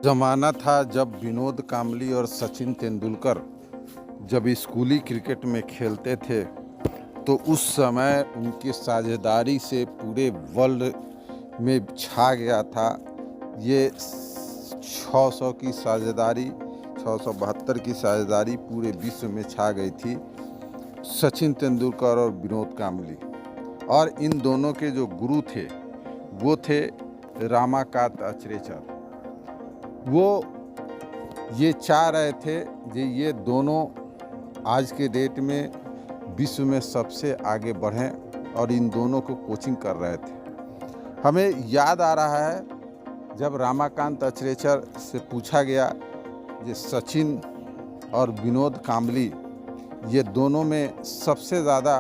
ज़माना था जब विनोद कांबली और सचिन तेंदुलकर जब स्कूली क्रिकेट में खेलते थे तो उस समय उनकी साझेदारी से पूरे वर्ल्ड में छा गया था। ये 600 की साझेदारी 672 की साझेदारी पूरे विश्व में छा गई थी। सचिन तेंदुलकर और विनोद कांबली, और इन दोनों के जो गुरु थे वो थे रामाकांत अचरेकर। वो ये चाह रहे थे कि ये दोनों आज के डेट में विश्व में सबसे आगे बढ़ें और इन दोनों को कोचिंग कर रहे थे। हमें याद आ रहा है जब रामाकांत अचरेकर से पूछा गया कि सचिन और विनोद कांबली ये दोनों में सबसे ज़्यादा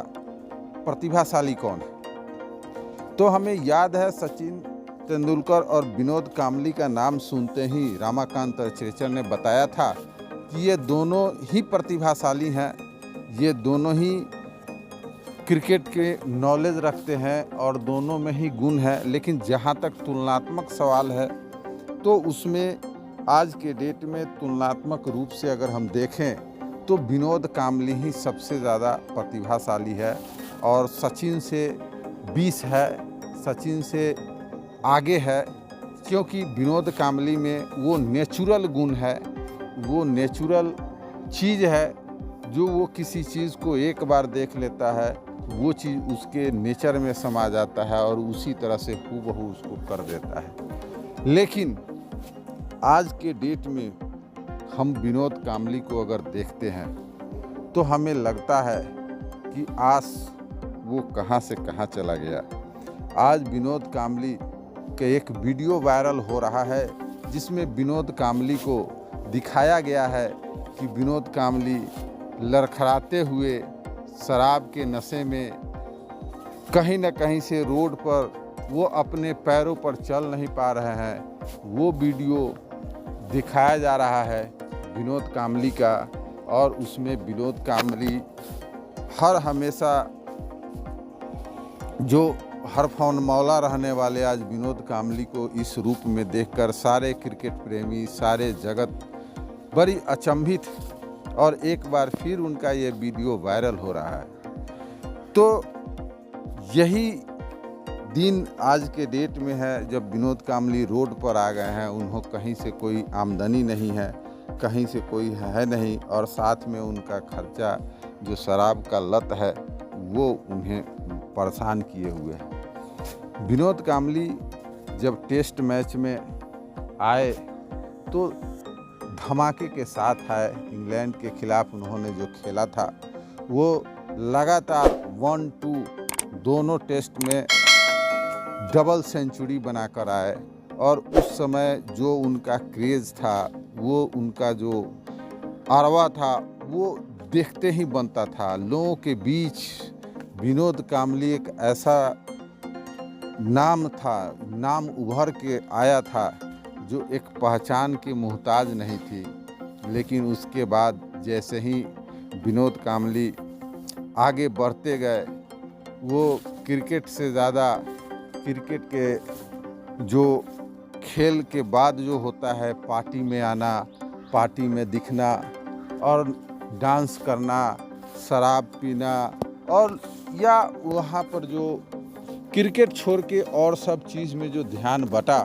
प्रतिभाशाली कौन है, तो हमें याद है सचिन तेंदुलकर और विनोद कांबली का नाम सुनते ही रामाकांत अचरेकर ने बताया था कि ये दोनों ही प्रतिभाशाली हैं, ये दोनों ही क्रिकेट के नॉलेज रखते हैं और दोनों में ही गुण है। लेकिन जहाँ तक तुलनात्मक सवाल है तो उसमें आज के डेट में तुलनात्मक रूप से अगर हम देखें तो विनोद कांबली ही सबसे ज़्यादा प्रतिभाशाली है और सचिन से 20 है, सचिन से आगे है, क्योंकि विनोद कांबली में वो नेचुरल गुण है, वो नेचुरल चीज़ है जो वो किसी चीज़ को एक बार देख लेता है, वो चीज़ उसके नेचर में समा जाता है और उसी तरह से हूबहू उसको कर देता है। लेकिन आज के डेट में हम विनोद कांबली को अगर देखते हैं तो हमें लगता है कि आज वो कहाँ से कहाँ चला गया। आज विनोद कांबली के एक वीडियो वायरल हो रहा है जिसमें विनोद कांबली को दिखाया गया है कि विनोद कांबली लड़खड़ाते हुए शराब के नशे में कहीं न कहीं से रोड पर वो अपने पैरों पर चल नहीं पा रहे हैं। वो वीडियो दिखाया जा रहा है विनोद कांबली का, और उसमें विनोद कांबली हर हमेशा जो हरफौन मौला रहने वाले आज विनोद कांबली को इस रूप में देखकर सारे क्रिकेट प्रेमी, सारे जगत बड़ी अचंभित, और एक बार फिर उनका ये वीडियो वायरल हो रहा है। तो यही दिन आज के डेट में है जब विनोद कांबली रोड पर आ गए हैं। उन्हों कहीं से कोई आमदनी नहीं है, कहीं से कोई है नहीं, और साथ में उनका खर्चा जो शराब का लत है वो उन्हें परेशान किए हुए है। विनोद कांबली जब टेस्ट मैच में आए तो धमाके के साथ आए। इंग्लैंड के खिलाफ उन्होंने जो खेला था वो लगातार 1-2 दोनों टेस्ट में डबल सेंचुरी बनाकर आए, और उस समय जो उनका क्रेज़ था, वो उनका जो अरवा था, वो देखते ही बनता था। लोगों के बीच विनोद कांबली एक ऐसा नाम था, नाम उभर के आया था जो एक पहचान की मोहताज नहीं थी। लेकिन उसके बाद जैसे ही विनोद कांबली आगे बढ़ते गए, वो क्रिकेट से ज़्यादा क्रिकेट के जो खेल के बाद जो होता है पार्टी में आना, पार्टी में दिखना और डांस करना, शराब पीना, और या वहाँ पर जो क्रिकेट छोड़ के और सब चीज़ में जो ध्यान बटा,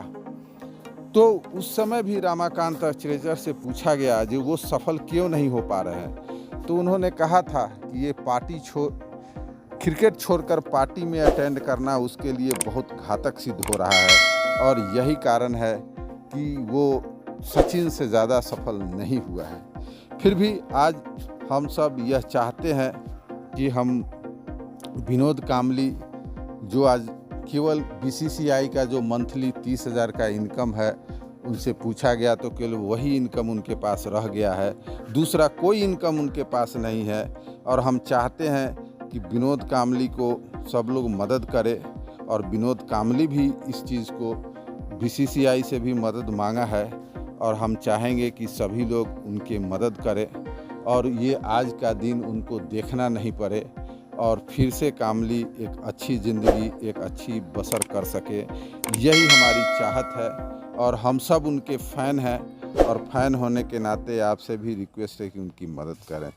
तो उस समय भी रामाकांत अचरेकर से पूछा गया जो वो सफल क्यों नहीं हो पा रहे हैं, तो उन्होंने कहा था कि ये क्रिकेट छोड़कर पार्टी में अटेंड करना उसके लिए बहुत घातक सिद्ध हो रहा है, और यही कारण है कि वो सचिन से ज़्यादा सफल नहीं हुआ है। फिर भी आज हम सब यह चाहते हैं कि हम विनोद कांबली जो आज केवल बीसीसीआई का जो मंथली 30,000 का इनकम है, उनसे पूछा गया तो केवल वही इनकम उनके पास रह गया है, दूसरा कोई इनकम उनके पास नहीं है। और हम चाहते हैं कि विनोद कांबली को सब लोग मदद करें, और विनोद कांबली भी इस चीज़ को बीसीसीआई से भी मदद मांगा है, और हम चाहेंगे कि सभी लोग उनकी मदद करें और ये आज का दिन उनको देखना नहीं पड़े, और फिर से कांबली एक अच्छी ज़िंदगी, एक अच्छी बसर कर सके। यही हमारी चाहत है। और हम सब उनके फ़ैन हैं और फ़ैन होने के नाते आपसे भी रिक्वेस्ट है कि उनकी मदद करें।